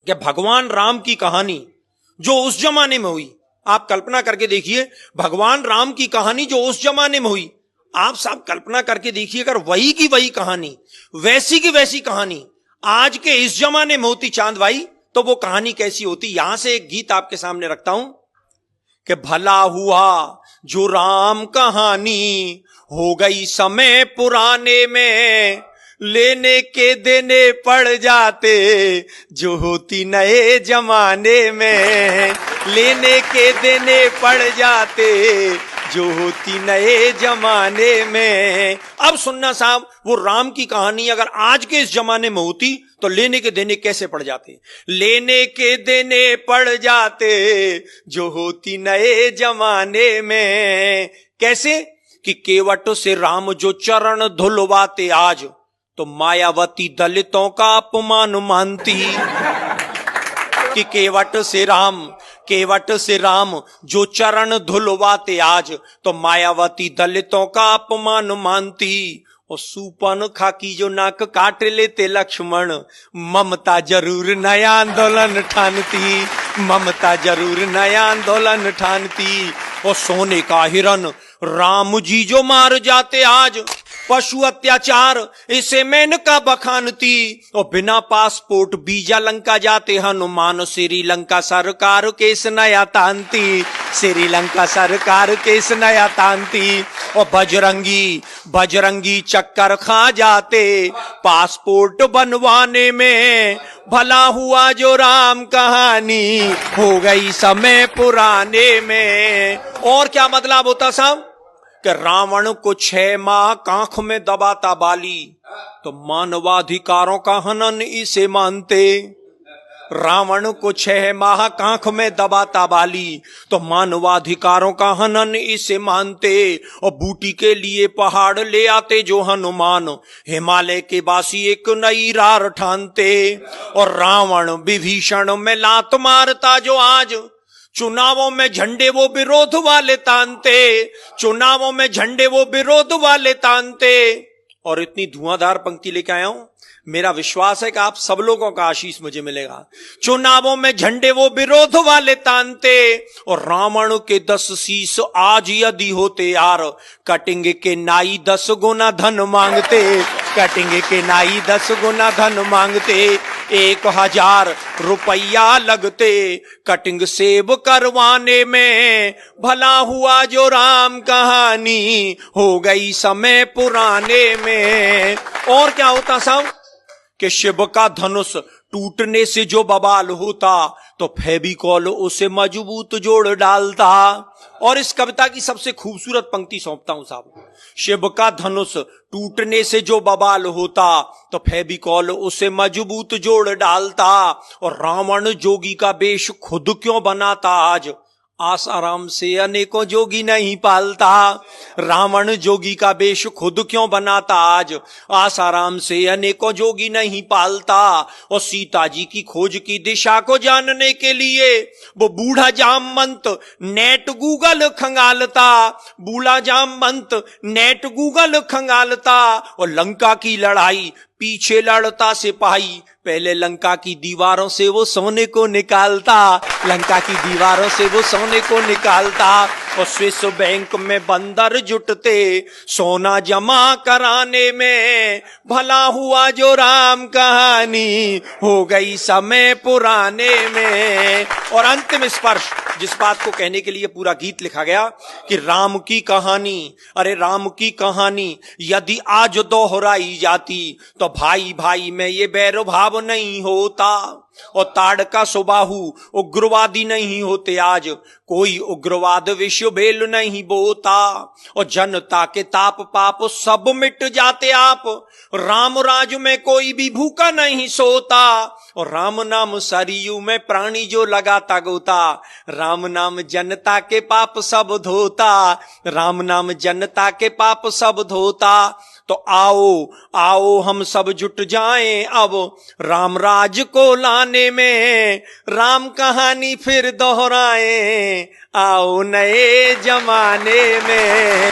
कि भगवान राम की कहानी जो उस जमाने में हुई, आप कल्पना करके देखिए, भगवान राम की कहानी जो उस जमाने में हुई, आप सब कल्पना करके देखिए, अगर वही की वही कहानी, वैसी की वैसी कहानी आज के इस जमाने में होती चांद भाई, तो वो कहानी कैसी होती। यहां से एक गीत आपके सामने रखता हूं कि भला हुआ जो राम कहानी हो गई समय पुराने में, लेने के देने पड़ जाते जो होती नए जमाने में, लेने के देने पड़ जाते जो होती नए जमाने में। अब सुनना साहब, वो राम की कहानी अगर आज के इस जमाने में होती तो लेने के देने कैसे पड़ जाते। लेने के देने पड़ जाते जो होती नए जमाने में। कैसे कि केवट से राम जो चरण धुलवाते आज, तो मायावती दलितों का अपमान मानती। कि केवट से राम जो चरण धुलवाते आज, तो मायावती दलितों का अपमान मानती। और सूपन खाकी जो नाक काट लेते लक्ष्मण, ममता जरूर नया आंदोलन ठानती, ममता जरूर नया आंदोलन ठानती। और सोने का हिरन राम जी जो मार जाते आज, पशु अत्याचार इसे मेनका बखानती। और बिना पासपोर्ट वीजा लंका जाते हनुमान, श्रीलंका सरकार केस नया तानती, श्रीलंका सरकार केस नया तानती। और बजरंगी चक्कर खा जाते पासपोर्ट बनवाने में, भला हुआ जो राम कहानी हो गई समय पुराने में। और क्या मतलब होता साहब कि रावण को 6 माह कांख में दबाता बाली, तो मानवाधिकारों का हनन इसे मानते। रावण को 6 माह कांख में दबाता बाली, तो मानवाधिकारों का हनन इसे मानते। और बूटी के लिए पहाड़ ले आते जो हनुमान, हिमालय के बासी एक नई रार ठानते। और रावण विभीषण में लात मारता जो आज, चुनावों में झंडे वो विरोध वाले तानते, चुनावों में झंडे वो विरोध वाले तानते। और इतनी धुआंधार पंक्ति लेके आया हूं, मेरा विश्वास है कि आप सब लोगों का आशीष मुझे मिलेगा। चुनावों में झंडे वो विरोध वाले तानते, और रावण के 10 शीश आज यदि होते यार, कटेंगे के नाई 10 गुना धन मांगते, कटेंगे के नाई 10 गुना धन मांगते। 1000 रुपया लगते कटिंग सेब करवाने में, भला हुआ जो राम कहानी हो गई समय पुराने में। और क्या होता साहब कि शिव का धनुष टूटने से जो बवाल होता, तो फेविकॉल उसे मजबूत जोड़ डालता। और इस कविता की सबसे खूबसूरत पंक्ति सौंपता हूं साहब, शिव का धनुष टूटने से जो बवाल होता, तो फेविकॉल उसे मजबूत जोड़ डालता। और रावण जोगी का वेश खुद क्यों बनाता आज, आसाराम से अनेकों जोगी नहीं पालता। रावण जोगी का वेश खुद क्यों बनाता आज, आसाराम से अनेकों जोगी नहीं पालता। और सीता जी की खोज की दिशा को जानने के लिए वो बूढ़ा जामवंत नेट गूगल खंगालता, बूढ़ा जामवंत नेट गूगल खंगालता। और लंका की लड़ाई पीछे लड़ता सिपाही, पहले लंका की दीवारों से वो सोने को निकालता, लंका की दीवारों से वो सोने को निकालता। और स्विस बैंक में बंदर जुटते सोना जमा कराने में, भला हुआ जो राम कहानी हो गई समय पुराने में। और अंतिम स्पर्श, जिस बात को कहने के लिए पूरा गीत लिखा गया कि राम की कहानी, अरे राम की कहानी यदि आज दोहराई जाती, तो भाई भाई में ये बैर भाव नहीं होता। और ताड़का सुबाहु उग्रवादी नहीं होते आज, कोई उग्रवाद विश्व भेल नहीं बोता। और जनता के ताप पाप सब मिट जाते आप, राम राज में कोई भी भूखा नहीं सोता। और राम नाम सरयू में प्राणी जो लगाता गोता, राम नाम जनता के पाप सब धोता, राम नाम जनता के पाप सब धोता। तो आओ आओ हम सब जुट जाएं अब राम राज को लाने में, राम कहानी फिर दोहराएं आओ नए जमाने में।